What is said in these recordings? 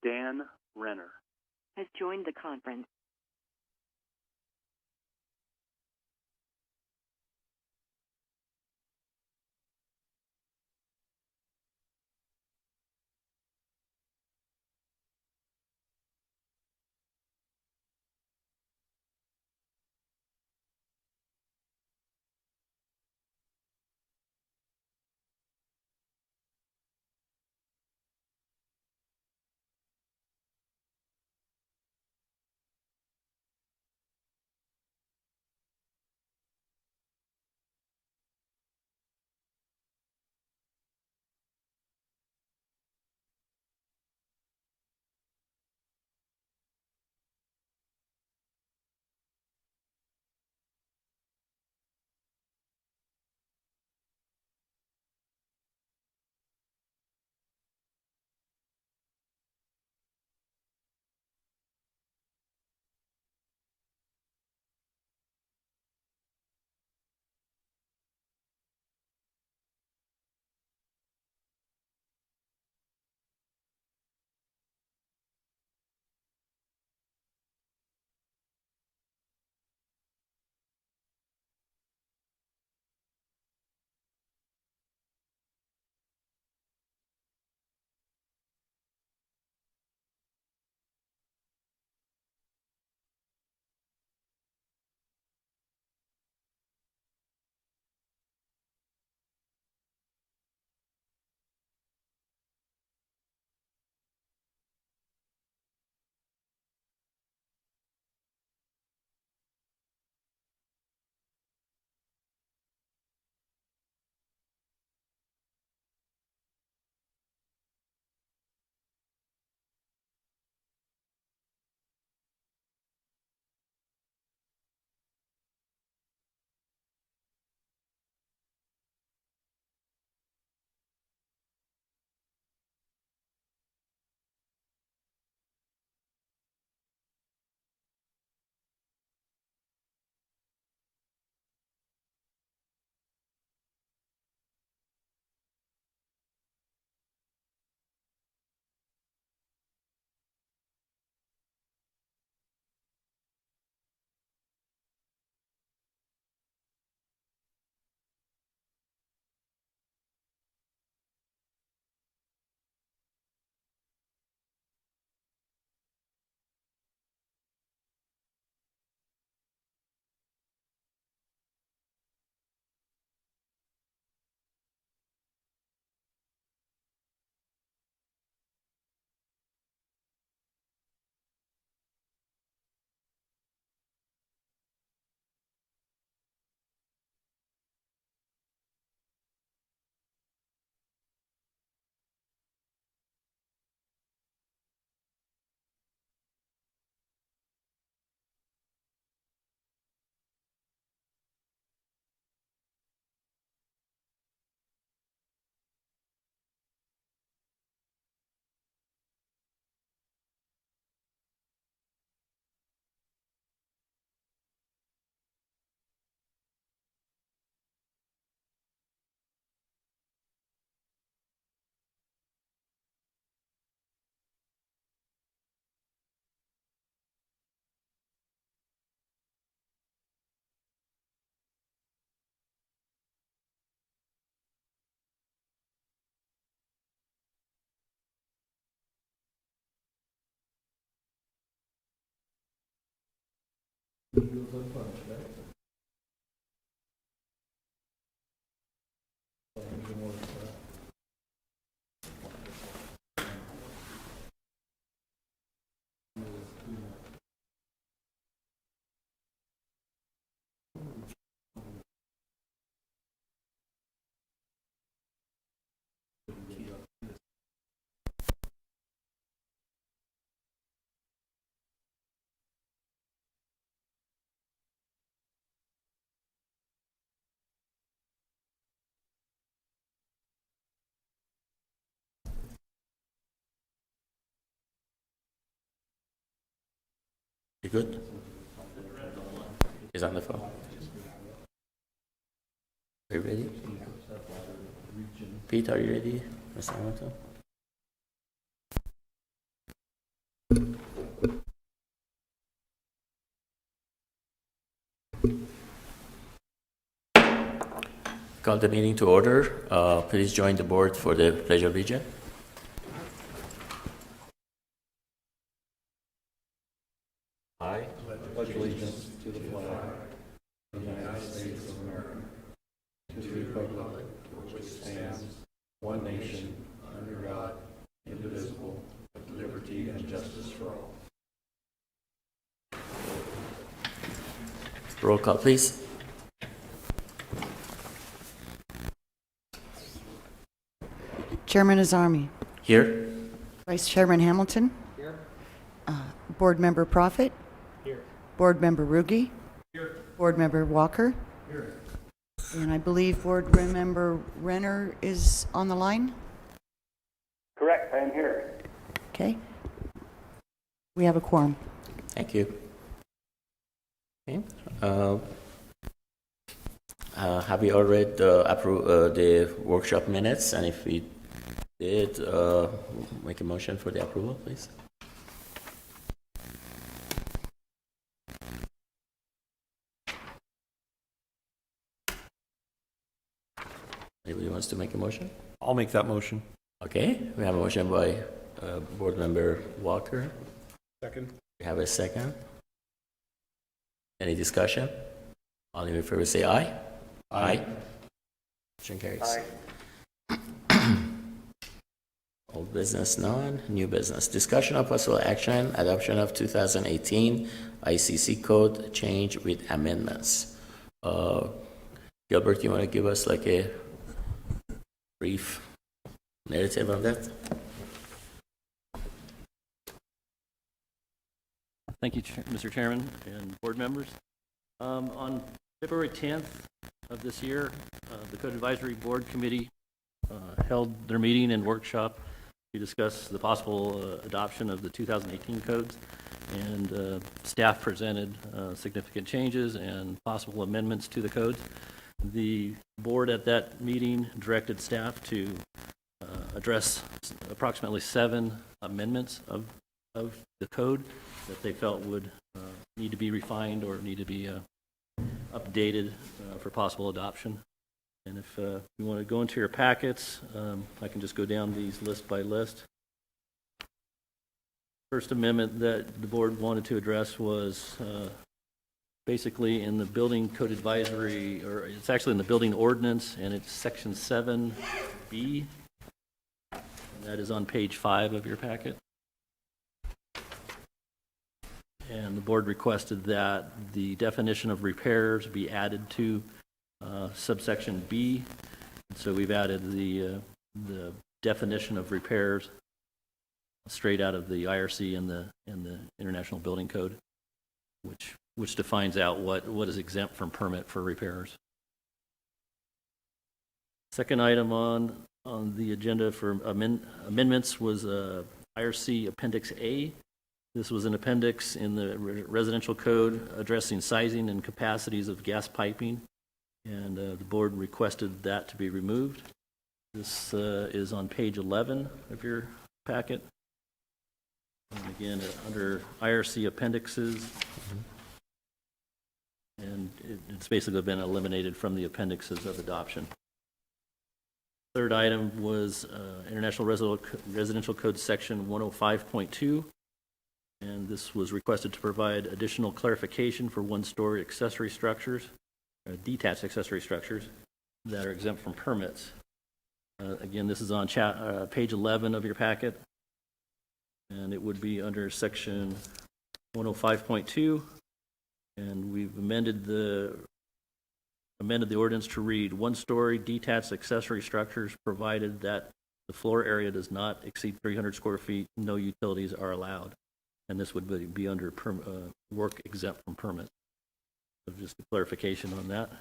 Dan Renner has joined the conference. You good? He's on the phone. Are you ready? Pete, are you ready? Mr. Hamilton? call the meeting to order. Please join the board for the Pledge of Allegiance. I Pledge allegiance to the flag of the United States of America, to the republic for which stands one nation, under God, indivisible, with liberty and justice for all. roll call, please. Chairman Azarmi. Here. Vice Chairman Hamilton. Here. Board Member Prophet. Here. Board Member Rugi. Here. Board Member Walker. Here. And I believe Board Member Renner is on the line. Correct, I am here. Okay. We have a quorum. Thank you. Okay. Have we all read the workshop minutes? And if we did, make a motion for the approval, please. Anybody wants to make a motion? I'll make that motion. Okay, we have a motion by Board Member Walker. Second. We have a second. Any discussion? All in favor say aye. Aye. Motion carries. Old business none, new business. Discussion of possible action, adoption of 2018 ICC code change with amendments. Gilbert, you want to give us like a brief narrative on that? Thank you, Mr. Chairman and board members. On February 10th of this year, the Code Advisory Board Committee held their meeting and workshop to discuss the possible adoption of the 2018 codes, and staff presented significant changes and possible amendments to the codes. The board at that meeting directed staff to address approximately 7 amendments of the code that they felt would need to be refined or need to be updated for possible adoption. And if you want to go into your packets, I can just go down these list by list. First amendment that the board wanted to address was basically in the building code advisory, or it's actually in the building ordinance, and it's section 7B. And that is on page 5 of your packet. And the board requested that the definition of repairs be added to subsection B. So we've added the definition of repairs straight out of the IRC and the International Building Code, which defines out what is exempt from permit for repairs. Second item on the agenda for amendments was IRC Appendix A. This was an appendix in the residential code addressing sizing and capacities of gas piping, and the board requested that to be removed. This is on page 11 of your packet. And again, under IRC appendixes, and it's basically been eliminated from the appendixes of adoption. Third item was International Residential Code section 105.2. And this was requested to provide additional clarification for one-story accessory structures, detached accessory structures that are exempt from permits. Again, this is on page 11 of your packet, and it would be under section 105.2. And we've amended the ordinance to read one-story detached accessory structures provided that the floor area does not exceed 300 square feet. No utilities are allowed. And this would be under work exempt from permit. So just a clarification on that.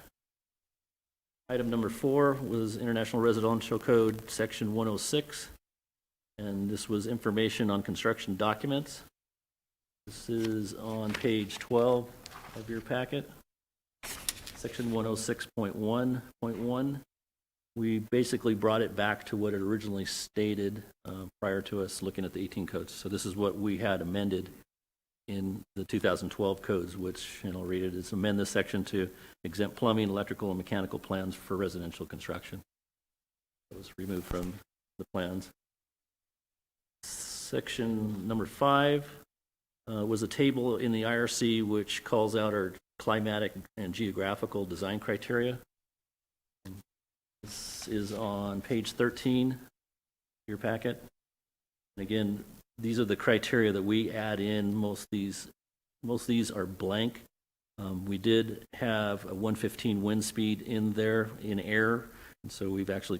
Item number 4 was International Residential Code section 106. And this was information on construction documents. This is on page 12 of your packet. Section 106.1.1. We basically brought it back to what it originally stated prior to us looking at the 18 codes. So this is what we had amended in the 2012 codes, which, and I'll read it, is amend this section to exempt plumbing, electrical, and mechanical plans for residential construction. It was removed from the plans. Section number 5 was a table in the IRC which calls out our climatic and geographical design criteria. This is on page 13 of your packet. And again, these are the criteria that we add in. Most of these are blank. We did have a 115 wind speed in there in air, and so we've actually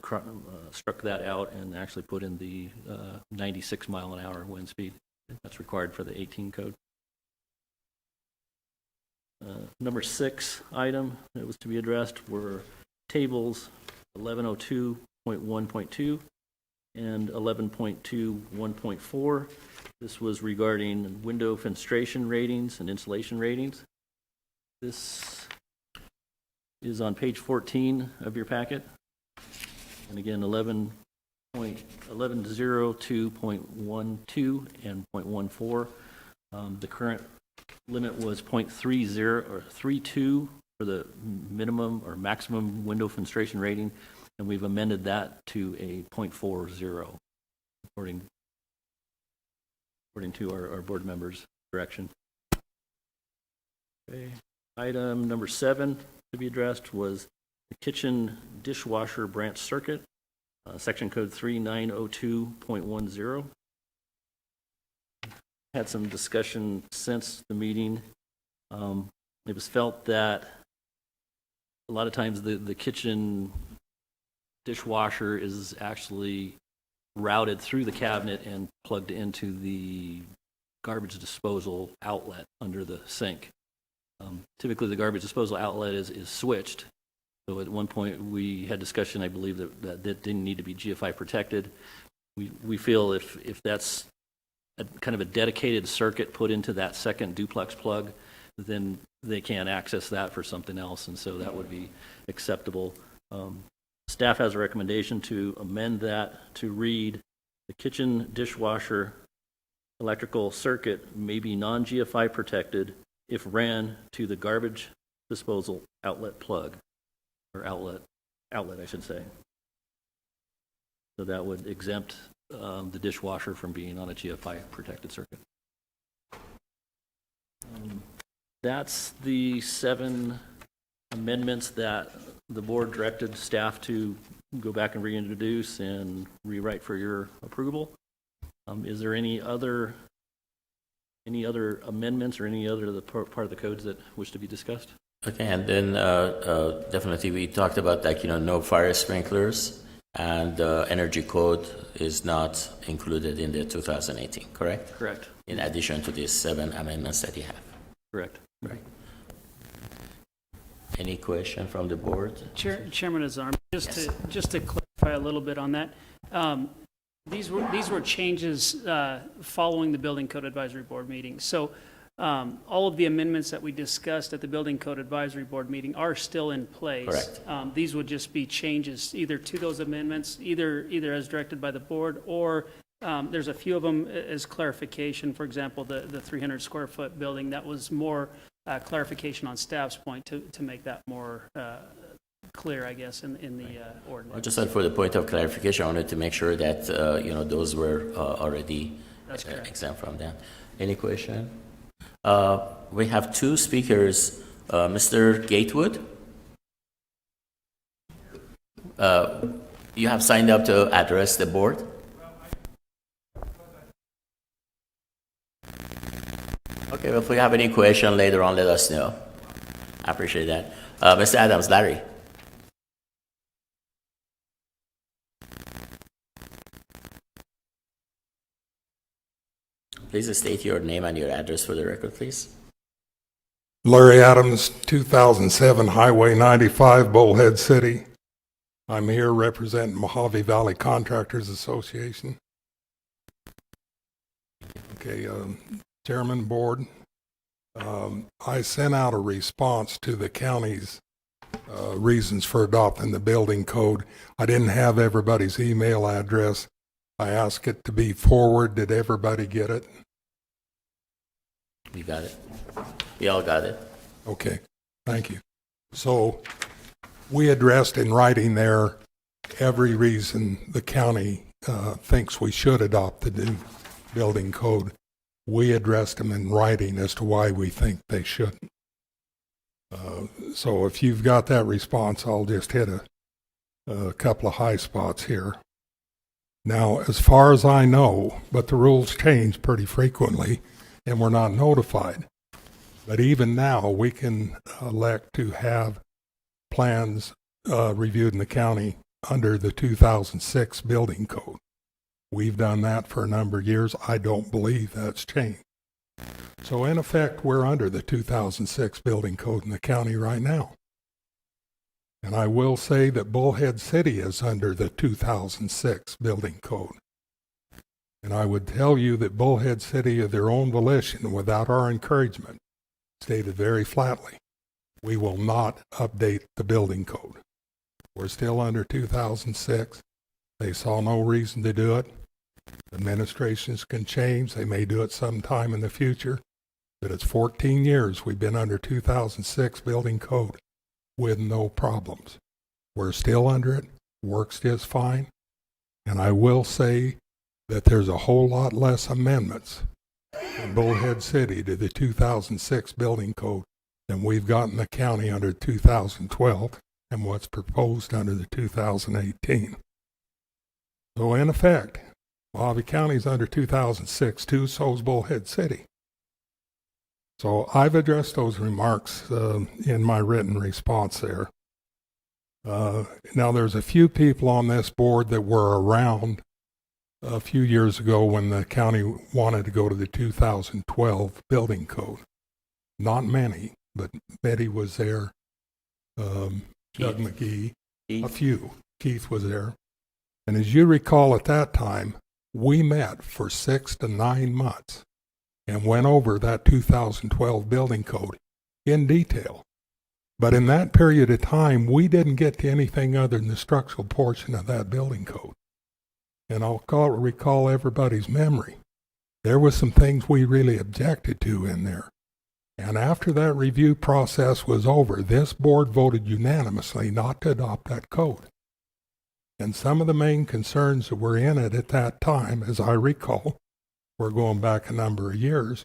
struck that out and actually put in the 96 mile an hour wind speed. That's required for the 18 code. Number 6 item that was to be addressed were tables 1102.1.2 and 11.2.1.4. This was regarding window fenestration ratings and insulation ratings. This is on page 14 of your packet. And again, 11.02.12 and 0.14. The current limit was 0.30 or 32 for the minimum or maximum window fenestration rating, and we've amended that to a 0.40 according to our board members' direction. Okay. Item number 7 to be addressed was the kitchen dishwasher branch circuit, section code 3902.10. Had some discussion since the meeting. It was felt that a lot of times the kitchen dishwasher is actually routed through the cabinet and plugged into the garbage disposal outlet under the sink. Typically, the garbage disposal outlet is switched. So at one point, we had discussion, I believe, that didn't need to be GFI protected. We feel if that's kind of a dedicated circuit put into that second duplex plug, then they can't access that for something else, and so that would be acceptable. Staff has a recommendation to amend that to read, the kitchen dishwasher electrical circuit may be non-GFI protected if ran to the garbage disposal outlet plug, or outlet, I should say. So that would exempt the dishwasher from being on a GFI protected circuit. That's the 7 amendments that the board directed staff to go back and reintroduce and rewrite for your approval. Is there any other amendments or any other part of the codes that wish to be discussed? Okay, and then definitely we talked about no fire sprinklers, and energy code is not included in the 2018, correct? Correct. In addition to these 7 amendments that you have. Correct. Right. Any question from the board? Chairman Azar, just to clarify a little bit on that, these were changes following the Building Code Advisory Board meeting. So all of the amendments that we discussed at the Building Code Advisory Board meeting are still in place. Correct. These would just be changes either to those amendments, either as directed by the board, or there's a few of them as clarification. For example, the 300 square foot building, that was more clarification on staff's point to make that more clear, I guess, in the ordinance. Well, just for the point of clarification, I wanted to make sure that those were already exempt from that. Any question? We have 2 speakers. Mr. Gatewood, you have signed up to address the board. Okay, well, if we have any question later on, let us know. I appreciate that. Mr. Adams, Larry. Please state your name and your address for the record, please. Larry Adams, 2007 Highway 95, Bullhead City. I'm here representing Mojave Valley Contractors Association. Okay, Chairman, Board, I sent out a response to the county's reasons for adopting the building code. I didn't have everybody's email address. I asked it to be forwarded. Did everybody get it? You got it? We all got it? Okay, thank you. So we addressed in writing there every reason the county thinks we should adopt the new building code. We addressed them in writing as to why we think they shouldn't. So if you've got that response, I'll just hit a couple of high spots here. Now, as far as I know, but the rules change pretty frequently, and we're not notified. But even now, we can elect to have plans reviewed in the county under the 2006 building code. We've done that for a number of years. I don't believe that's changed. So in effect, we're under the 2006 building code in the county right now. And I will say that Bullhead City is under the 2006 building code. And I would tell you that Bullhead City, of their own volition, without our encouragement, stated very flatly, we will not update the building code. We're still under 2006. They saw no reason to do it. Administrations can change. They may do it sometime in the future. But it's 14 years we've been under 2006 building code with no problems. We're still under it. Works just fine. And I will say that there's a whole lot less amendments in Bullhead City to the 2006 building code than we've got in the county under 2012 and what's proposed under the 2018. So in effect, Mojave County's under 2006 too, so is Bullhead City. So I've addressed those remarks in my written response there. Now there's a few people on this board that were around a few years ago when the county wanted to go to the 2012 building code. Not many, but Betty was there, Doug McGee, a few. Keith was there. And as you recall at that time, we met for 6 to 9 months and went over that 2012 building code in detail. But in that period of time, we didn't get to anything other than the structural portion of that building code. And I'll recall everybody's memory. There was some things we really objected to in there. And after that review process was over, this board voted unanimously not to adopt that code. And some of the main concerns that were in it at that time, as I recall, we're going back a number of years,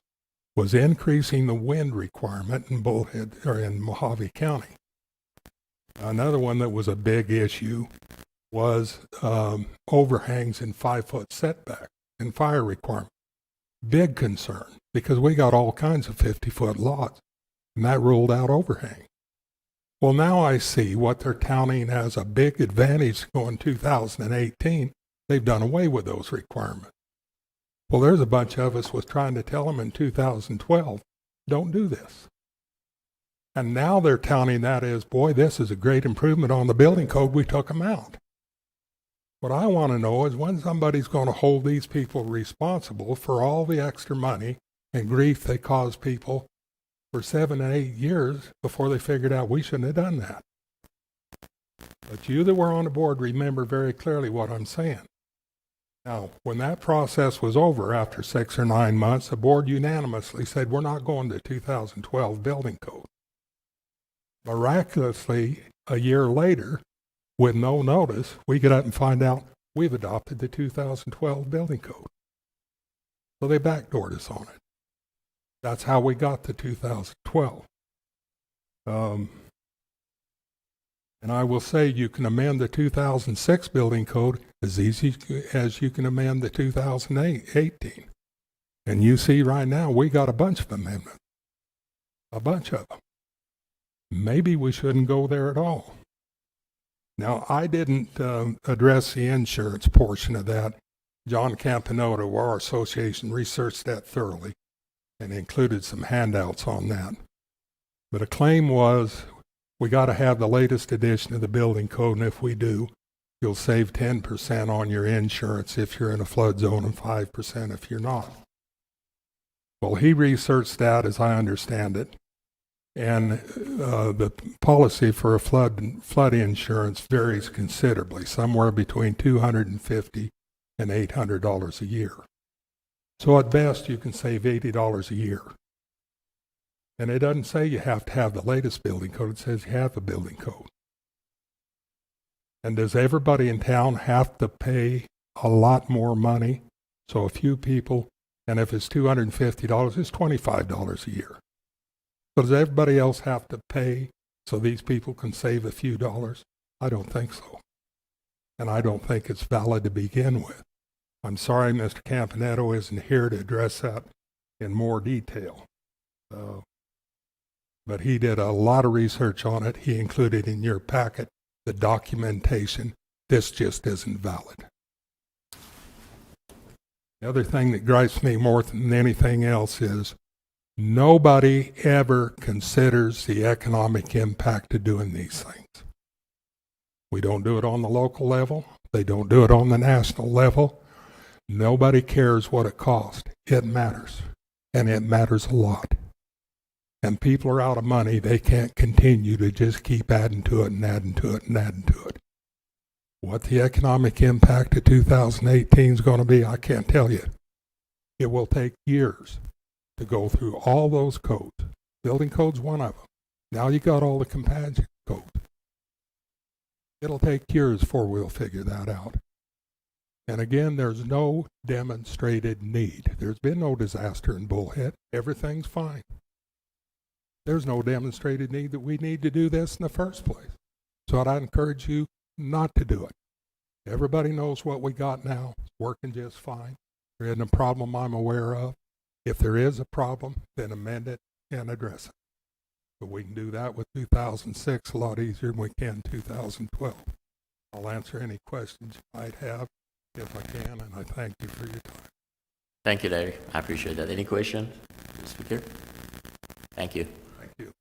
was increasing the wind requirement in Bullhead or in Mojave County. Another one that was a big issue was overhangs and 5-foot setback and fire requirement. Big concern because we got all kinds of 50-foot lots, and that ruled out overhang. Well, now I see what they're touting as a big advantage going 2018. They've done away with those requirements. Well, there's a bunch of us was trying to tell them in 2012, don't do this. And now they're touting that as, boy, this is a great improvement on the building code. We took them out. What I want to know is when somebody's going to hold these people responsible for all the extra money and grief they caused people for 7 and 8 years before they figured out we shouldn't have done that. But you that were on the board remember very clearly what I'm saying. Now, when that process was over after 6 or 9 months, the board unanimously said, we're not going to 2012 building code. Miraculously, a year later, with no notice, we get up and find out we've adopted the 2012 building code. So they backdoored us on it. That's how we got to 2012. And I will say you can amend the 2006 building code as easy as you can amend the 2018. And you see right now we got a bunch of amendments. A bunch of them. Maybe we shouldn't go there at all. Now, I didn't address the insurance portion of that. John Campanota of our association researched that thoroughly and included some handouts on that. But a claim was we got to have the latest edition of the building code, and if we do, you'll save 10% on your insurance if you're in a flood zone and 5% if you're not. Well, he researched that as I understand it, and the policy for a flood insurance varies considerably, somewhere between $250 and $800 a year. So at best, you can save $80 a year And it doesn't say you have to have the latest building code, it says you have a building code. And does everybody in town have to pay a lot more money? So a few people, and if it's $250, it's $25 a year. So does everybody else have to pay so these people can save a few dollars? I don't think so. And I don't think it's valid to begin with. I'm sorry Mr. Campanetto isn't here to address that in more detail. But he did a lot of research on it. He included in your packet the documentation. This just isn't valid. The other thing that gripes me more than anything else is nobody ever considers the economic impact of doing these things. We don't do it on the local level. They don't do it on the national level. Nobody cares what it costs. It matters, and it matters a lot. And people are out of money. They can't continue to just keep adding to it and adding to it and adding to it. What the economic impact of 2018 is going to be, I can't tell you. It will take years to go through all those codes. Building code's one of them. Now you got all the companion codes. It'll take years before we'll figure that out. And again, there's no demonstrated need. There's been no disaster in Bullhead. Everything's fine. There's no demonstrated need that we need to do this in the first place. So I'd encourage you not to do it. Everybody knows what we got now. It's working just fine. There isn't a problem I'm aware of. If there is a problem, then amend it and address it. But we can do that with 2006 a lot easier than we can 2012. I'll answer any questions you might have if I can, and I thank you for your time. Thank you, Larry. I appreciate that. Any question, Speaker? Thank you. Thank you.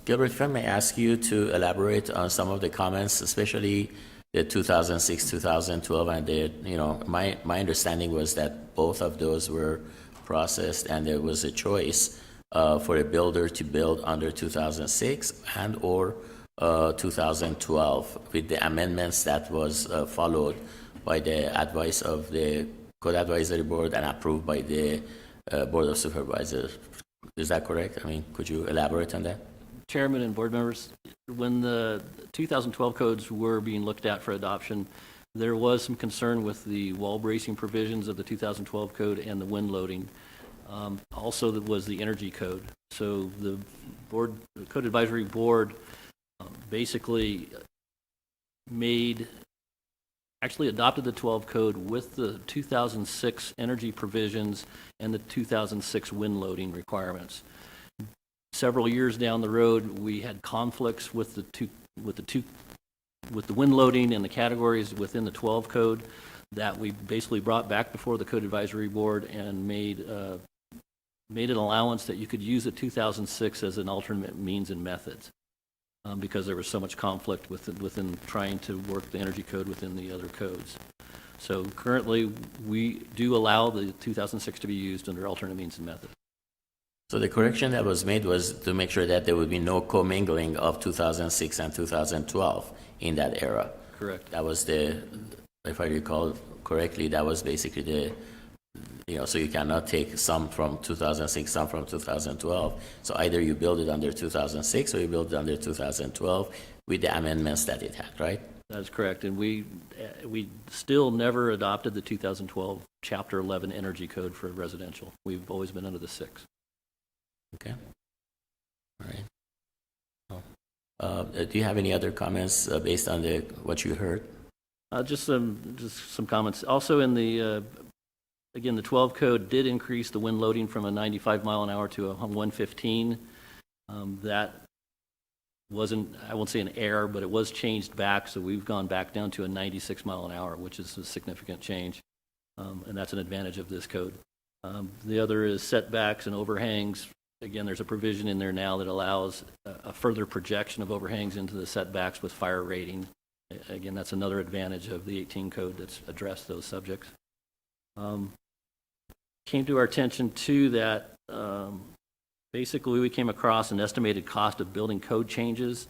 Gilbert, if I may ask you to elaborate on some of the comments, especially the 2006, 2012, and my understanding was that both of those were processed, and there was a choice for a builder to build under 2006 and or 2012 with the amendments that was followed by the advice of the Code Advisory Board and approved by the Board of Supervisors. Is that correct? I mean, could you elaborate on that? Chairman and board members, when the 2012 codes were being looked at for adoption, there was some concern with the wall bracing provisions of the 2012 code and the wind loading. Also, there was the energy code. So the Code Advisory Board basically actually adopted the 12 code with the 2006 energy provisions and the 2006 wind loading requirements. Several years down the road, we had conflicts with the wind loading and the categories within the 12 code that we basically brought back before the Code Advisory Board and made an allowance that you could use the 2006 as an alternate means and methods because there was so much conflict within trying to work the energy code within the other codes. So currently, we do allow the 2006 to be used under alternate means and methods. So the correction that was made was to make sure that there would be no commingling of 2006 and 2012 in that era. Correct. That was if I recall correctly, that was basically so you cannot take some from 2006, some from 2012. So either you build it under 2006 or you build it under 2012 with the amendments that it had, right? That's correct. And we still never adopted the 2012 Chapter 11 Energy Code for residential. We've always been under the 6. Okay. All right. Do you have any other comments based on what you heard? Just some comments. Also, in the 12 code did increase the wind loading from a 95 mile an hour to a 115. That wasn't, I won't say an error, but it was changed back. So we've gone back down to a 96 mile an hour, which is a significant change, and that's an advantage of this code. The other is setbacks and overhangs. Again, there's a provision in there now that allows a further projection of overhangs into the setbacks with fire rating. Again, that's another advantage of the 18 code that's addressed those subjects. Came to our attention, too, that basically we came across an estimated cost of building code changes.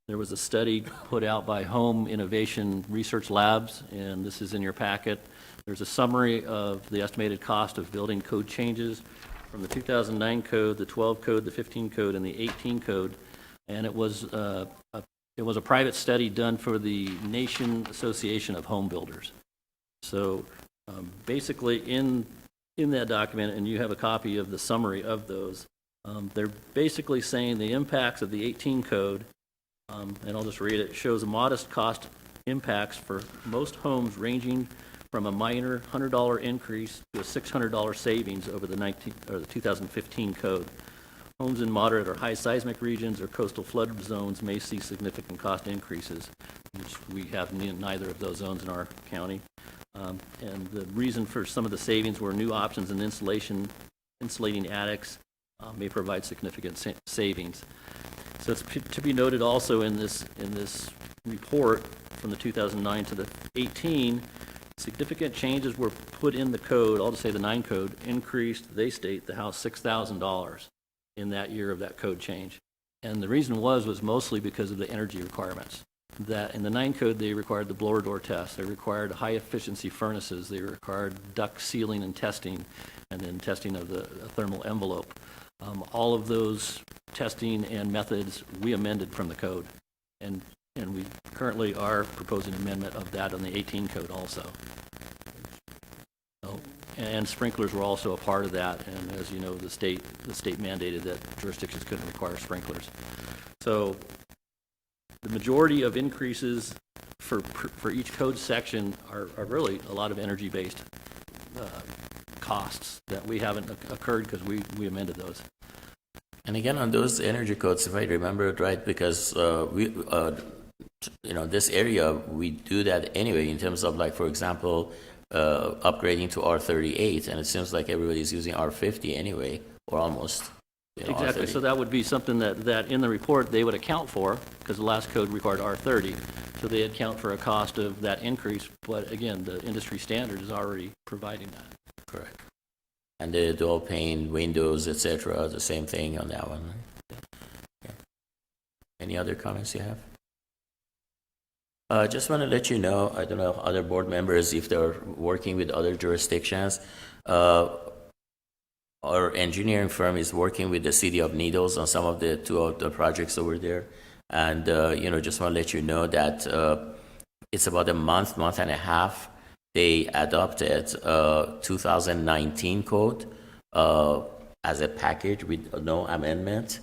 There was a study put out by Home Innovation Research Labs, and this is in your packet. There's a summary of the estimated cost of building code changes from the 2009 code, the 12 code, the 15 code, and the 18 code. And it was a private study done for the Nation Association of Home Builders. So basically in that document, and you have a copy of the summary of those, they're basically saying the impacts of the 18 code, and I'll just read it, shows a modest cost impacts for most homes ranging from a minor $100 increase to a $600 savings over the 2015 code. Homes in moderate or high seismic regions or coastal flood zones may see significant cost increases, which we have neither of those zones in our county. And the reason for some of the savings were new options in insulating attics may provide significant savings. So it's to be noted also in this report from the 2009 to the 18, significant changes were put in the code. I'll just say the 9 code increased, they state, the house $6,000 in that year of that code change. And the reason was mostly because of the energy requirements. That in the 9 code, they required the blower door test, they required high efficiency furnaces, they required duct sealing and testing, and then testing of the thermal envelope. All of those testing and methods we amended from the code. And we currently are proposing amendment of that on the 18 code also. So, and sprinklers were also a part of that, and as you know, the state mandated that jurisdictions couldn't require sprinklers. So the majority of increases for each code section are really a lot of energy-based costs that we haven't occurred because we amended those. And again, on those energy codes, if I remember it right, because this area, we do that anyway in terms of, like, for example, upgrading to R38, and it seems like everybody's using R50 anyway, or almost. Exactly. R30. So that would be something that in the report they would account for, because the last code required R30. So they account for a cost of that increase. But again, the industry standard is already providing that. Correct. And the dual pane windows, etc., the same thing on that one. Right? Yeah. Any other comments you have? Just want to let you know, I don't know other board members if they're working with other jurisdictions. Our engineering firm is working with the City of Needles on some of the 2 of the projects over there. And, just want to let you know that it's about a month and a half. They adopted 2019 code as a package with no amendment.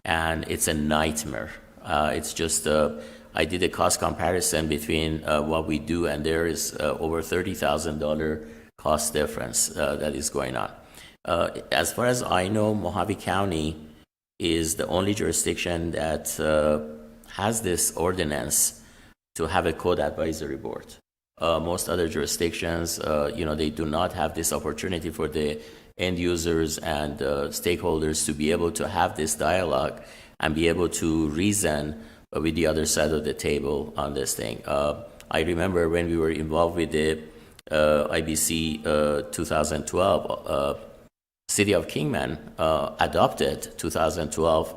And it's a nightmare. It's just, I did a cost comparison between what we do, and there is over $30,000 cost difference that is going on. As far as I know, Mojave County is the only jurisdiction that has this ordinance to have a code advisory board. Most other jurisdictions, they do not have this opportunity for the end users and stakeholders to be able to have this dialogue and be able to reason with the other side of the table on this thing. I remember when we were involved with the IBC 2012, City of Kingman adopted 2012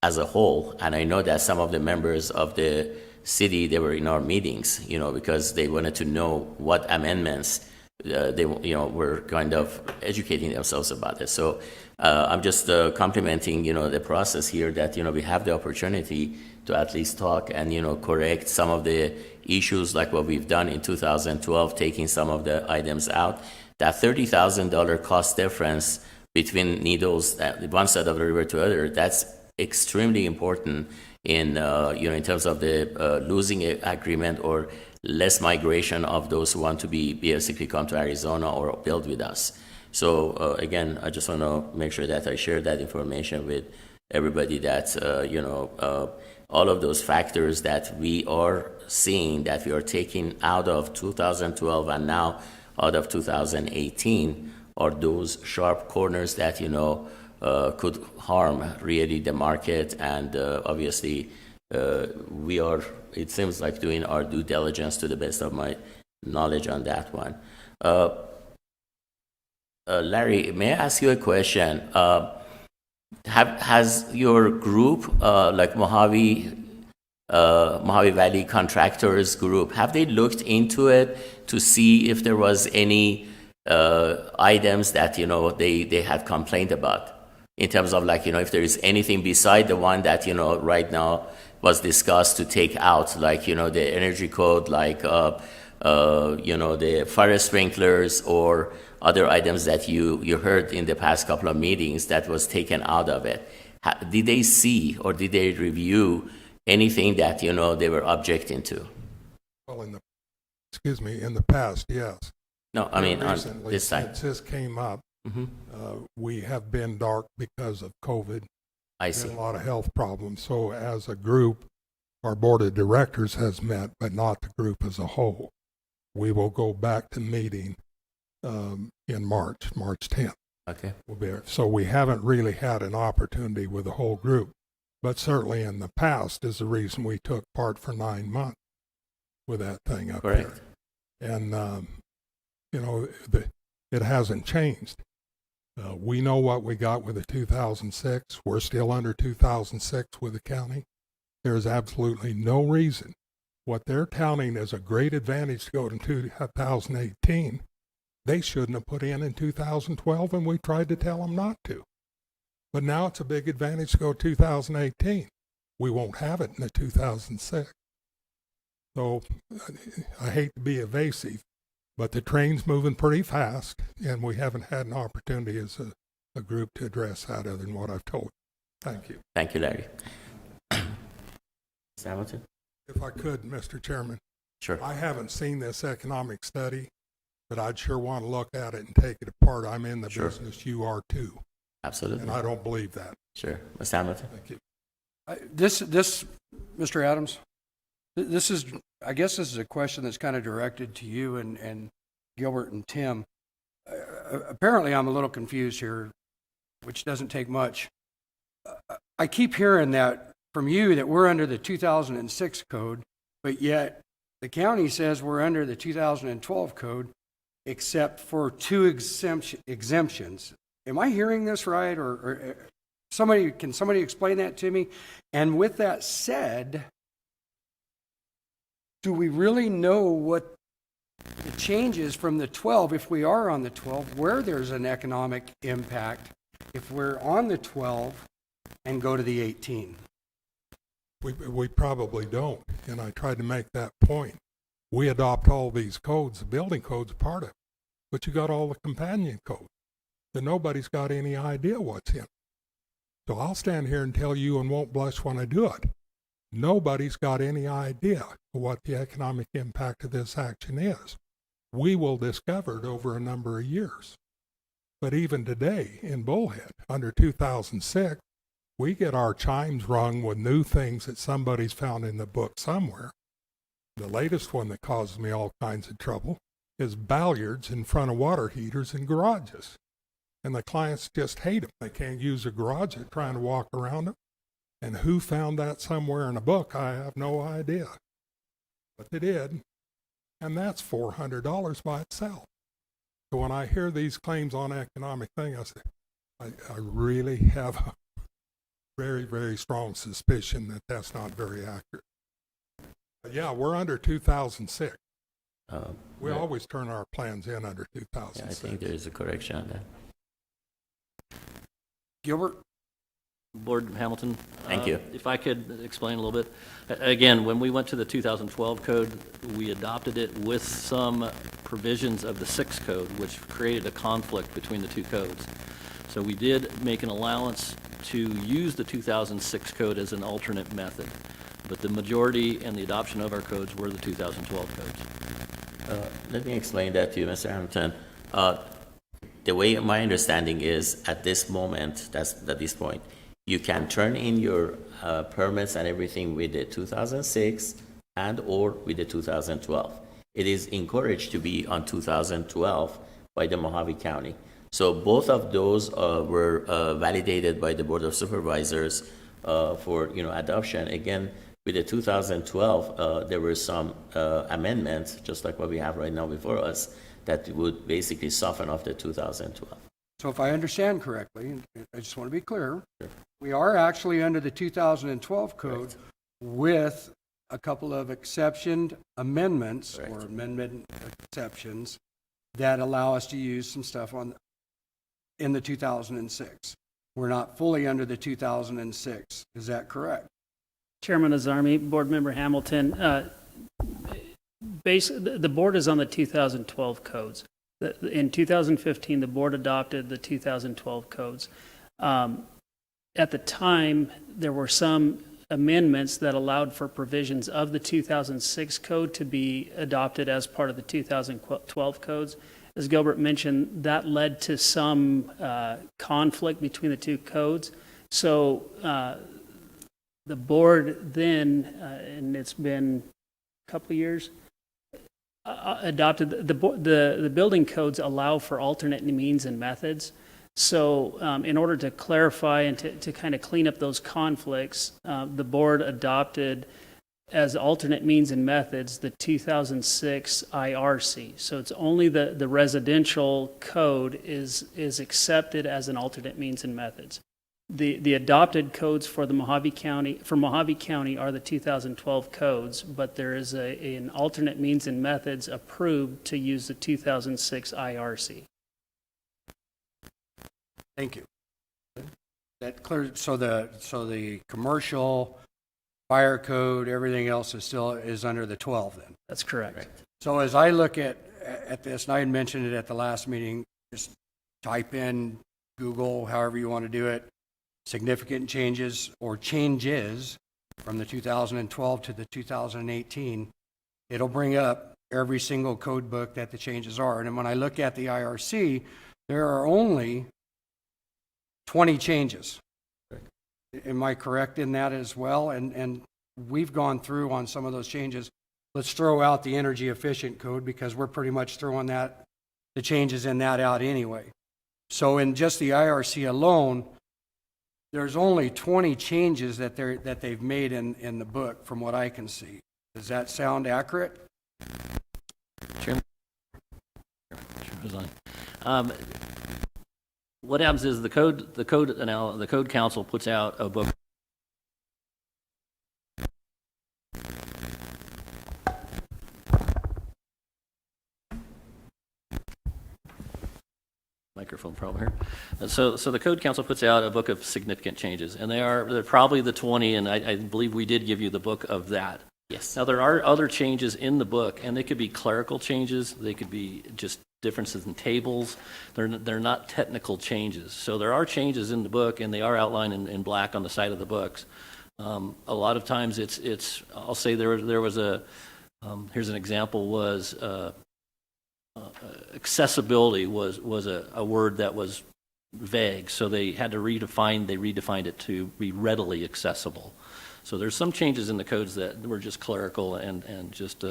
as a whole, and I know that some of the members of the city, they were in our meetings, because they wanted to know what amendments they were kind of educating themselves about it. So I'm just complimenting, the process here that, we have the opportunity to at least talk and, correct some of the issues like what we've done in 2012, taking some of the items out. That $30,000 cost difference between Needles, one side of the river to other, that's extremely important in in terms of the losing agreement or less migration of those who want to basically come to Arizona or build with us. So again, I just want to make sure that I share that information with everybody that all of those factors that we are seeing that we are taking out of 2012 and now out of 2018 are those sharp corners that could harm really the market, and obviously we are, it seems like, doing our due diligence to the best of my knowledge on that one. Larry, may I ask you a question? Has your group, like Mojave Valley Contractors Group, have they looked into it to see if there was any items that, you know, they had complained about in terms of, like, you know, if there is anything beside the one that, you know, right now was discussed to take out, like, you know, the energy code, like, you know, the fire sprinklers or other items that you heard in the past couple of meetings that was taken out of it. Did they see or did they review anything that, you know, they were objecting to? Well, in the past, yes. No, I mean, on Recently, this side. since this came up, Mhm. we have been dark because of COVID. I Been see. a lot of health problems. So as a group, our board of directors has met, but not the group as a whole. We will go back to meeting in March 10th. Okay. Will be, so we haven't really had an opportunity with the whole group, but certainly in the past is the reason we took part for 9 months with that thing up Correct. there. And, you know, it hasn't changed. We know what we got with the 2006. We're still under 2006 with the county. There's absolutely no reason. What they're touting as a great advantage to go to 2018, they shouldn't have put in 2012, and we tried to tell them not to. But now it's a big advantage to go 2018. We won't have it in the 2006. So I hate to be evasive, but the train's moving pretty fast, and we haven't had an opportunity as a group to address that other than what I've told you. Thank you. Thank you, Larry. Mr. Hamilton? If I could, Mr. Chairman, Sure. I haven't seen this economic study, but I'd sure want to look at it and take it apart. I'm in the Sure. business, you are too, Absolutely. and I don't believe that. Sure. Mr. Hamilton? Thank you. This, Mr. Adams, this is, I guess this is a question that's kind of directed to you and Gilbert and Tim. Apparently, I'm a little confused here, which doesn't take much. I keep hearing that from you that we're under the 2006 code, but yet the county says we're under the 2012 code, except for two exemptions. Am I hearing this right, or can somebody explain that to me? And with that said, do we really know what the changes from the 12, if we are on the 12, where there's an economic impact if we're on the 12 and go to the 18? We probably don't, and I tried to make that point. We adopt all these codes, the building code's a part of it, but you got all the companion codes that nobody's got any idea what's in. So I'll stand here and tell you and won't blush when I do it. Nobody's got any idea what the economic impact of this action is. We will discover it over a number of years. But even today in Bullhead, under 2006, we get our chimes rung with new things that somebody's found in the book somewhere. The latest one that causes me all kinds of trouble is balliards in front of water heaters in garages. And the clients just hate them. They can't use a garage. They're trying to walk around them. And who found that somewhere in a book, I have no idea. But they did. And that's $400 by itself. So when I hear these claims on economic thing, I say, I really have a very, very strong suspicion that that's not very accurate. But yeah, we're under 2006. We Yeah. always turn our plans in under Yeah, 2006. I think there is a correction on that. Gilbert? Board Hamilton. Thank you. If I could explain a little bit. Again, when we went to the 2012 code, we adopted it with some provisions of the 6 code, which created a conflict between the two codes. So we did make an allowance to use the 2006 code as an alternate method, but the majority and the adoption of our codes were the 2012 codes. Let me explain that to you, Mr. Hamilton. The way my understanding is, at this moment, that's at this point, you can turn in your permits and everything with the 2006 and or with the 2012. It is encouraged to be on 2012 by the Mojave County. So both of those were validated by the Board of Supervisors for adoption. Again, with the 2012, there were some amendments, just like what we have right now before us, that would basically soften off the 2012. So if I understand correctly, I just want to be clear, we are actually under the 2012 code with a couple of exception amendments or amendment exceptions that allow us to use some stuff in the 2006. We're not fully under the 2006. Is that correct? Chairman Azarmi, Board Member Hamilton, the board is on the 2012 codes. In 2015, the board adopted the 2012 codes. At the time, there were some amendments that allowed for provisions of the 2006 code to be adopted as part of the 2012 codes. As Gilbert mentioned, that led to some conflict between the two codes. So the board then, and it's been a couple of years, adopted the building codes allow for alternate means and methods. So in order to clarify and to kind of clean up those conflicts, the board adopted as alternate means and methods the 2006 IRC. So it's only the residential code is accepted as an alternate means and methods. The adopted codes for Mojave County are the 2012 codes, but there is an alternate means and methods approved to use the 2006 IRC. Thank you. That clears, so the commercial, fire code, everything else is under the 12 then? That's correct. So as I look at this, and I had mentioned it at the last meeting, just type in Google, however you want to do it, significant changes or changes from the 2012 to the 2018, it'll bring up every single code book that the changes are. And when I look at the IRC, there are only 20 changes. Am I correct in that as well? And we've gone through on some of those changes. Let's throw out the energy efficient code because we're pretty much throwing the changes in that out anyway. So in just the IRC alone, there's only 20 changes that they've made in the book from what I can see. Does that sound accurate? Chairman. What happens is the code council puts out a book. Microphone problem here. So the code council puts out a book of significant changes, and they're probably the 20, and I believe we did give you the book of that. Yes. Now, there are other changes in the book, and they could be clerical changes. They could be just differences in tables. They're not technical changes. So there are changes in the book, and they are outlined in black on the side of the books. A lot of times I'll say there was here's an example, was accessibility was a word that was vague, so they had to redefined it to be readily accessible. So there's some changes in the codes that were just clerical and just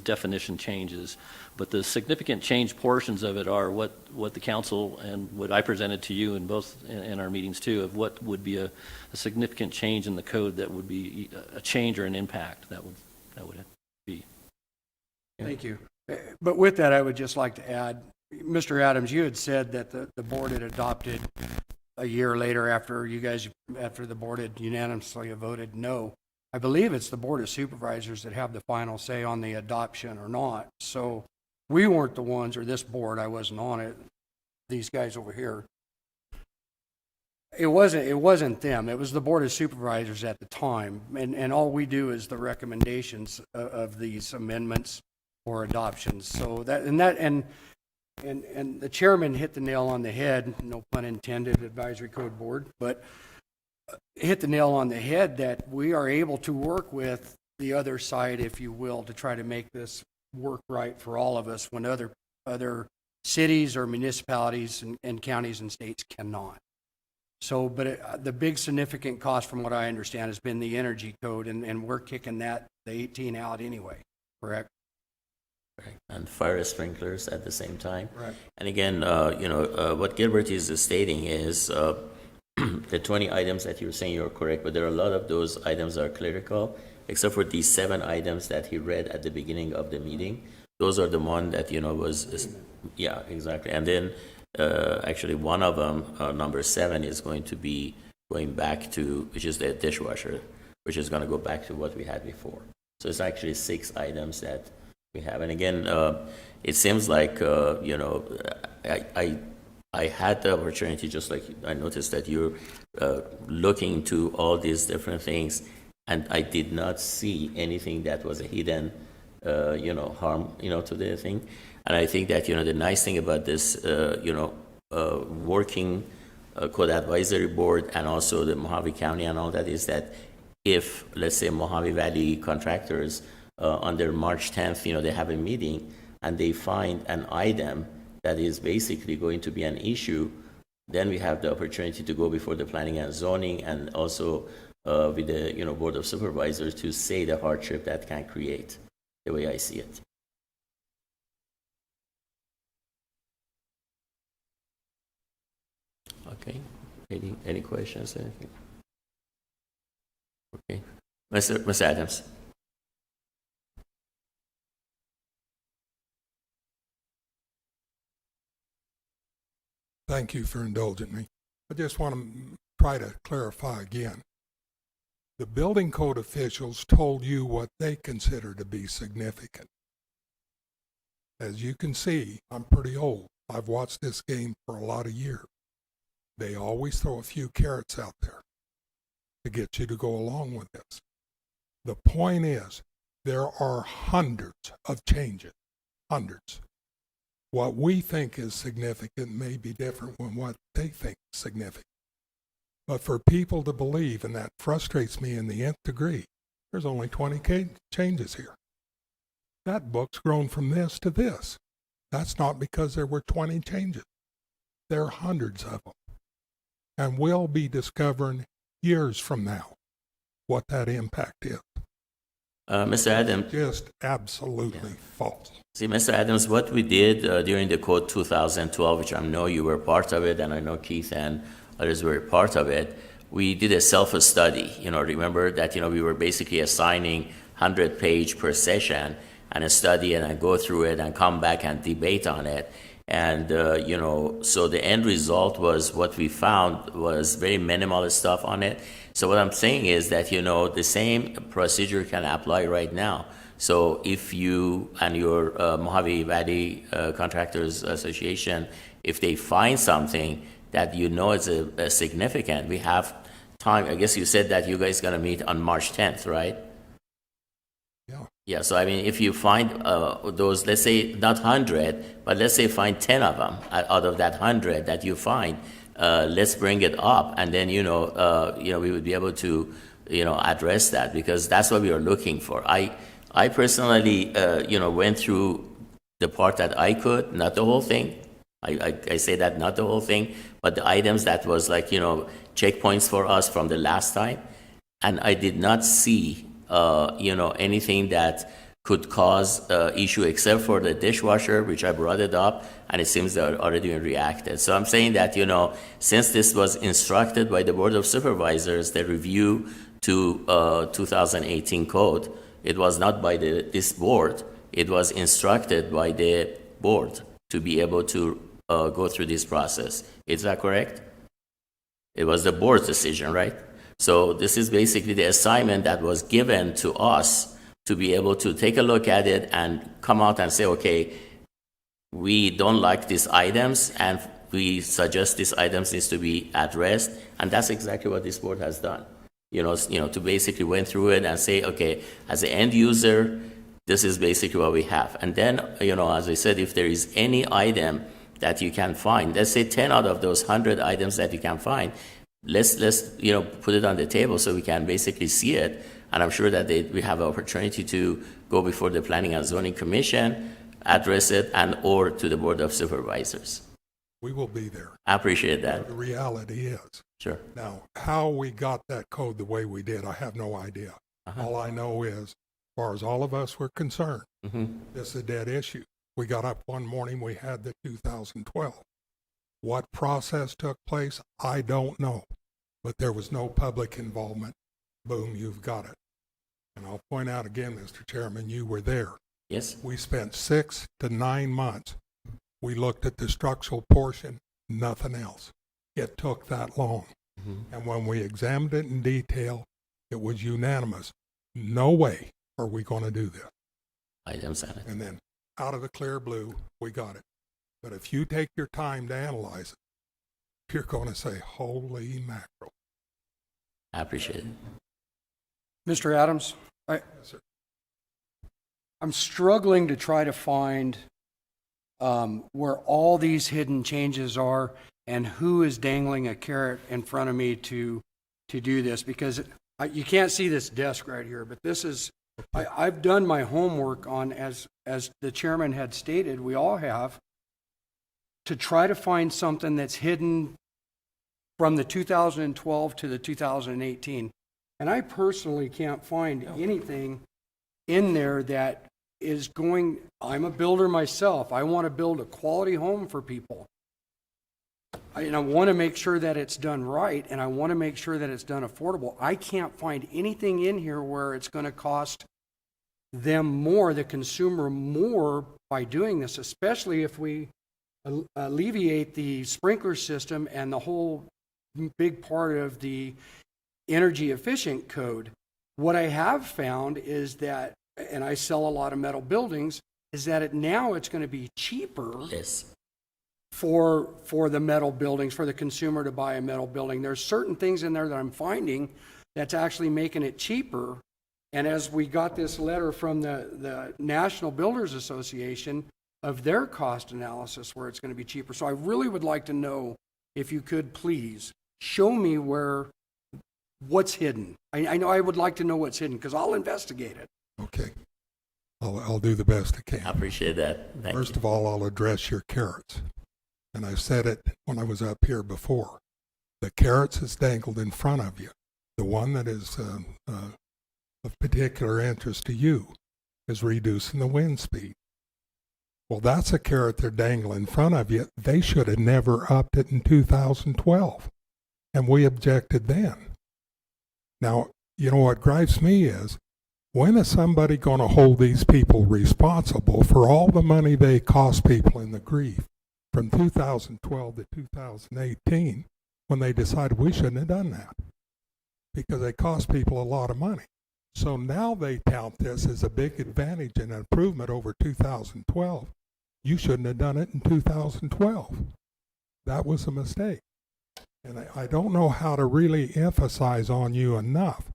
definition changes, but the significant change portions of it are what the council and what I presented to you in our meetings too, of what would be a significant change in the code that would be a change or an impact that would be. Thank you. But with that, I would just like to add, Mr. Adams, you had said that the board had adopted a year later after the board had unanimously voted no. I believe it's the Board of Supervisors that have the final say on the adoption or not. So we weren't the ones, or this board, I wasn't on it, these guys over here. It wasn't them. It was the Board of Supervisors at the time. And all we do is the recommendations of these amendments or adoptions. So and the chairman hit the nail on the head, no pun intended, Advisory Code Board, but hit the nail on the head that we are able to work with the other side, if you will, to try to make this work right for all of us when other cities or municipalities and counties and states cannot. So, but the big significant cost from what I understand has been the energy code, and we're kicking the 18 out anyway, correct? And fire sprinklers at the same time. Right. And again, what Gilbert is stating is the 20 items that you're saying you're correct, but there are a lot of those items that are clerical, except for these 7 items that he read at the beginning of the meeting. Those are the one that, yeah, exactly. And then actually one of them, number 7, is going to be going back to, which is the dishwasher, which is going to go back to what we had before. So it's actually 6 items that we have. And again, it seems like, I had the opportunity, just like I noticed that you're looking into all these different things, and I did not see anything that was a hidden, harm, to the thing. And I think that, the nice thing about this, working Code Advisory Board and also the Mojave County and all that is that if, let's say, Mojave Valley contractors on their March 10th, they have a meeting and they find an item that is basically going to be an issue, then we have the opportunity to go before the Planning and Zoning and also with the Board of Supervisors to say the hardship that can create, the way I see it. Okay. Any questions? Anything? Okay. Mr. Adams. Thank you for indulging me. I just want to try to clarify again. The building code officials told you what they consider to be significant. As you can see, I'm pretty old. I've watched this game for a lot of years. They always throw a few carrots out there to get you to go along with this. The point is, there are hundreds of changes, hundreds. What we think is significant may be different from what they think is significant. But for people to believe, and that frustrates me in the nth degree, there's only 20 changes here. That book's grown from this to this. That's not because there were 20 changes. There are hundreds of them. And we'll be discovering years from now what that impact is. Mr. Adams. Just absolutely false. See, Mr. Adams, what we did during the Code 2012, which I know you were part of it, and I know Keith and others were part of it, we did a self-study. Remember that, we were basically assigning 100-page per session and a study and go through it and come back and debate on it. And, so the end result was what we found was very minimal stuff on it. So what I'm saying is that, the same procedure can apply right now. So if you and your Mojave Valley Contractors Association, if they find something that is a significant, we have time. I guess you said that you guys going to meet on March 10th, right? Yeah. Yeah, so if you find those, let's say not 100, but let's say find 10 of them out of that 100 that you find, let's bring it up, and then we would be able to address that, because that's what we are looking for. I personally went through the part that I could, not the whole thing. I say that not the whole thing, but the items that was checkpoints for us from the last time, and I did not see anything that could cause issue except for the dishwasher, which I brought it up, and it seems they're already reacted. So I'm saying that, since this was instructed by the Board of Supervisors, the review to 2018 code, it was not by this board, it was instructed by the board to be able to go through this process. Is that correct? It was the board's decision, right? So this is basically the assignment that was given to us to be able to take a look at it and come out and say, okay, we don't like these items and we suggest these items needs to be addressed. And that's exactly what this board has done. To basically went through it and say, okay, as an end user, this is basically what we have. And then, as I said, if there is any item that you can find, let's say 10 out of those 100 items that you can find, let's put it on the table so we can basically see it. And I'm sure that we have an opportunity to go before the Planning and Zoning Commission, address it, and or to the Board of Supervisors. We will be there. I appreciate that. The reality is. Sure. Now, how we got that code the way we did, I have no idea. All I know is, as far as all of us were concerned, this is a dead issue. We got up one morning, we had the 2012. What process took place, I don't know. But there was no public involvement. Boom, you've got it. And I'll point out again, Mr. Chairman, you were there. Yes. We spent 6 to 9 months. We looked at the structural portion, nothing else. It took that long. And when we examined it in detail, it was unanimous. No way are we going to do this. items on it. And then out of the clear blue, we got it. But if you take your time to analyze it, you're going to say, holy mackerel. I appreciate it. Mr. Adams, Yes, sir. I'm struggling to try to find where all these hidden changes are and who is dangling a carrot in front of me to do this, because you can't see this desk right here, but this is, I've done my homework on, as the chairman had stated, we all have, to try to find something that's hidden from the 2012 to the 2018. And I personally can't find anything in there that is going, I'm a builder myself. I want to build a quality home for people. And I want to make sure that it's done right, and I want to make sure that it's done affordable. I can't find anything in here where it's going to cost them more, the consumer more, by doing this, especially if we alleviate the sprinkler system and the whole big part of the energy efficient code. What I have found is that, and I sell a lot of metal buildings, is that now it's going to be cheaper Yes. for the metal buildings, for the consumer to buy a metal building. There's certain things in there that I'm finding that's actually making it cheaper. And as we got this letter from the National Builders Association of their cost analysis where it's going to be cheaper. So I really would like to know, if you could please show me what's hidden. I know I would like to know what's hidden, because I'll investigate it. Okay. I'll do the best I can. I appreciate that. Thank First you. of all, I'll address your carrots. And I've said it when I was up here before. The carrots is dangled in front of you. The one that is of particular interest to you is reducing the wind speed. Well, that's a carrot they're dangling in front of you. They should have never upped it in 2012. And we objected then. Now, you know what gripes me is, when is somebody going to hold these people responsible for all the money they cost people in the grief from 2012 to 2018 when they decided we shouldn't have done that? Because they cost people a lot of money. So now they count this as a big advantage and an improvement over 2012. You shouldn't have done it in 2012. That was a mistake. And I don't know how to really emphasize on you enough.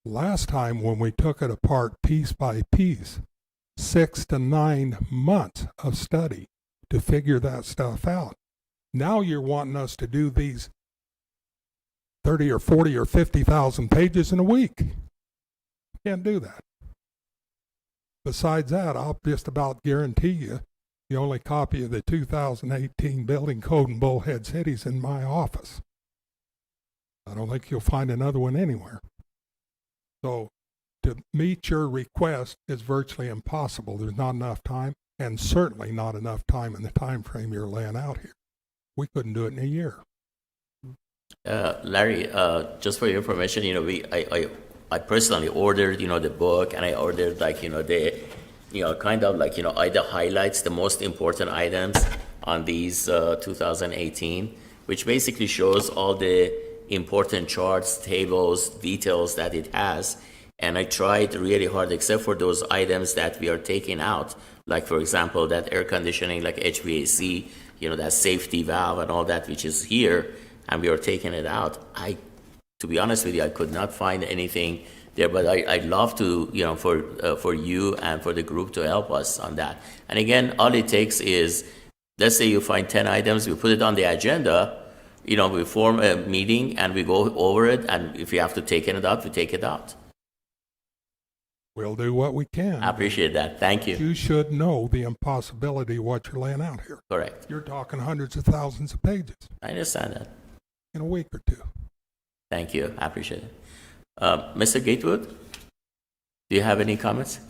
Last time when we took it apart piece by piece, 6 to 9 months of study to figure that stuff out. Now you're wanting us to do these 30 or 40 or 50,000 pages in a week. Can't do that. Besides that, I'll just about guarantee you the only copy of the 2018 building code in Bullhead City is in my office. I don't think you'll find another one anywhere. So to meet your request is virtually impossible. There's not enough time, and certainly not enough time in the time frame you're laying out here. We couldn't do it in a year. Larry, just for your information, I personally ordered, the book, and I ordered kind of either highlights the most important items on these 2018, which basically shows all the important charts, tables, details that it has. And I tried really hard, except for those items that we are taking out, like, for example, that air conditioning, like HVAC, that safety valve and all that, which is here, and we are taking it out. To be honest with you, I could not find anything there, but I'd love to, for you and for the group to help us on that. And again, all it takes is, let's say you find 10 items, we put it on the agenda, we form a meeting and we go over it, and if you have to take it out, we take it out. We'll do what we can. I appreciate that. Thank you. You should know the impossibility of what you're laying out here. Correct. You're talking hundreds of thousands of pages I understand that. in a week or two. Thank you. I appreciate it. Mr. Gatewood, do you have any comments?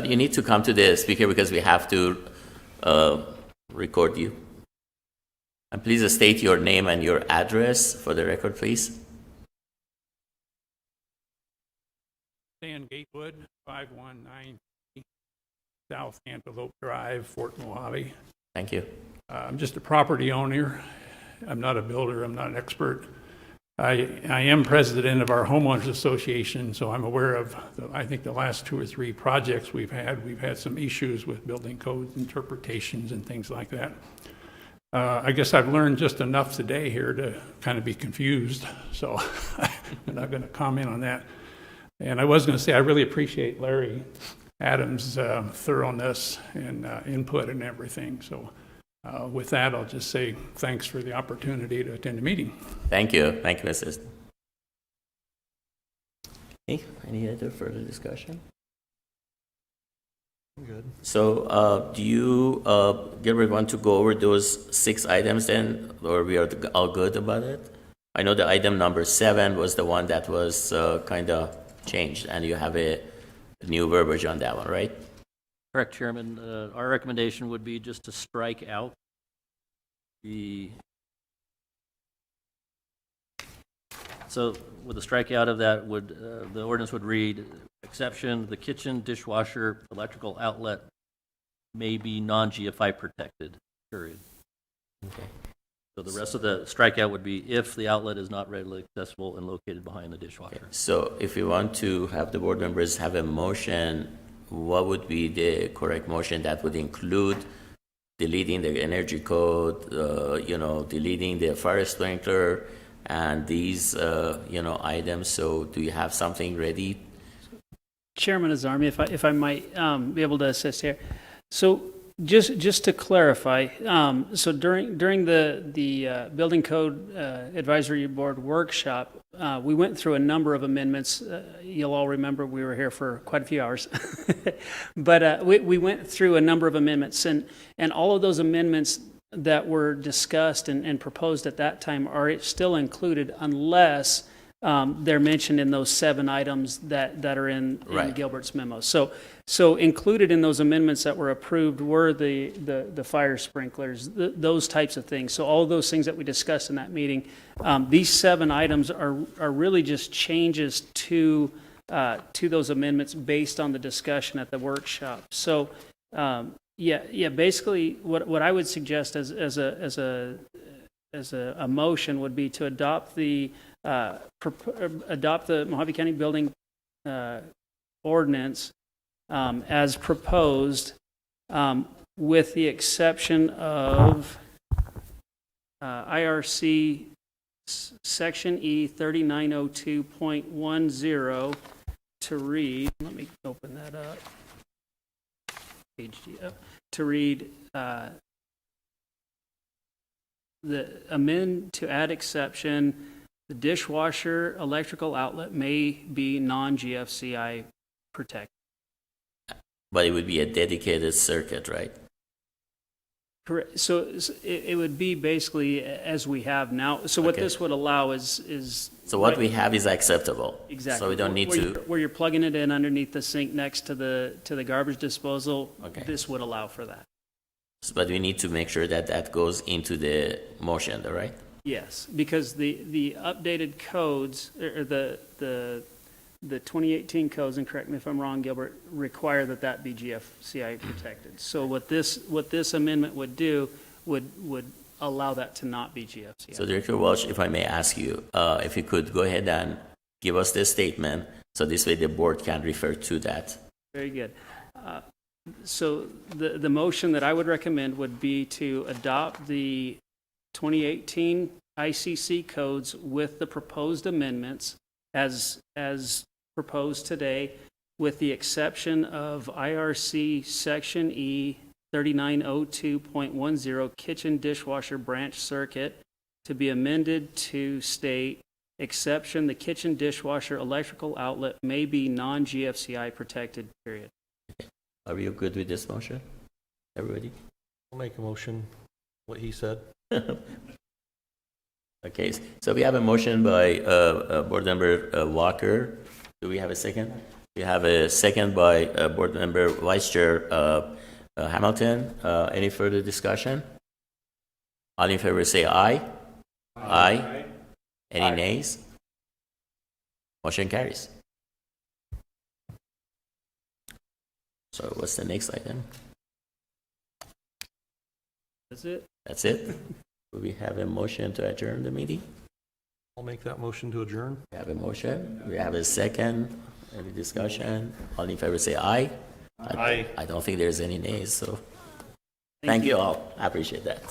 You need to come to the speaker because we have to record you. And please state your name and your address for the record, please. Dan Gatewood, 519 South Antelope Drive, Fort Mojave. Thank you. I'm just a property owner. I'm not a builder. I'm not an expert. I am president of our homeowners association, so I'm aware of, I think, the last 2 or 3 projects we've had. We've had some issues with building code interpretations and things like that. I guess I've learned just enough today here to kind of be confused, so I'm not going to comment on that. And I was going to say I really appreciate Larry Adams' thoroughness and input and everything. So with that, I'll just say thanks for the opportunity to attend the meeting. Thank you, Mrs. Okay, any other further discussion? Good. So, do you, Gilbert, want to go over those 6 items then, or we are all good about it? I know the item number 7 was the one that was kind of changed, and you have a new verbiage on that one, right? Correct, Chairman. Our recommendation would be just to strike out so with the strikeout of that, the ordinance would read, exception, the kitchen, dishwasher, electrical outlet may be non-GFI protected, period. Okay. So the rest of the strikeout would be if the outlet is not readily accessible and located behind the dishwasher. So, if you want to have the board members have a motion, what would be the correct motion that would include deleting the energy code, deleting the fire sprinkler, and these, items? So, do you have something ready? Chairman Azarmi, if I might be able to assist here. So just to clarify, so during the Building Code Advisory Board workshop, we went through a number of amendments. You'll all remember we were here for quite a few hours. But we went through a number of amendments, and all of those amendments that were discussed and proposed at that time are still included unless they're mentioned in those 7 items that are in Right. Gilbert's memo. So included in those amendments that were approved were the fire sprinklers, those types of things. So all of those things that we discussed in that meeting, these 7 items are really just changes to those amendments based on the discussion at the workshop. So basically what I would suggest as a motion would be to adopt the Mojave County Building Ordinance as proposed, with the exception of IRC Section E 3902.10 to read. Let me open that up. Page D up. To read. The amend to add exception, the dishwasher electrical outlet may be non-GFCI protected. But it would be a dedicated circuit, right? Correct. So it would be basically as we have now. So what Okay. this would allow is So what we have is acceptable. exactly So we don't need where you're plugging it in underneath the sink next to the garbage disposal. Okay. This would allow for that. But we need to make sure that that goes into the motion, right? Yes, because the updated codes, or the 2018 codes, and correct me if I'm wrong, Gilbert, require that be GFCI protected. So what this amendment would do would allow that to not be GFCI. So Director Walsh, if I may ask you, if you could go ahead and give us this statement, so this way the board can refer to that. Very good. So the motion that I would recommend would be to adopt the 2018 ICC codes with the proposed amendments as proposed today, with the exception of IRC Section E 3902.10 kitchen dishwasher branch circuit to be amended to state, exception, the kitchen dishwasher electrical outlet may be non-GFCI protected, period. Are you good with this motion? Everybody? I'll make a motion, what he said. Okay, so we have a motion by Board Member Walker. Do we have a second? We have a second by Board Member Vice Chair Hamilton. Any further discussion? All in favor say aye. Aye. Any nays? Motion carries. So what's the next item? That's it. That's it? Do we have a motion to adjourn the meeting? I'll make that motion to adjourn. We have a motion, we have a second, any discussion? All in favor say aye. Aye. I don't think there's any nays, so thank you all, I appreciate that.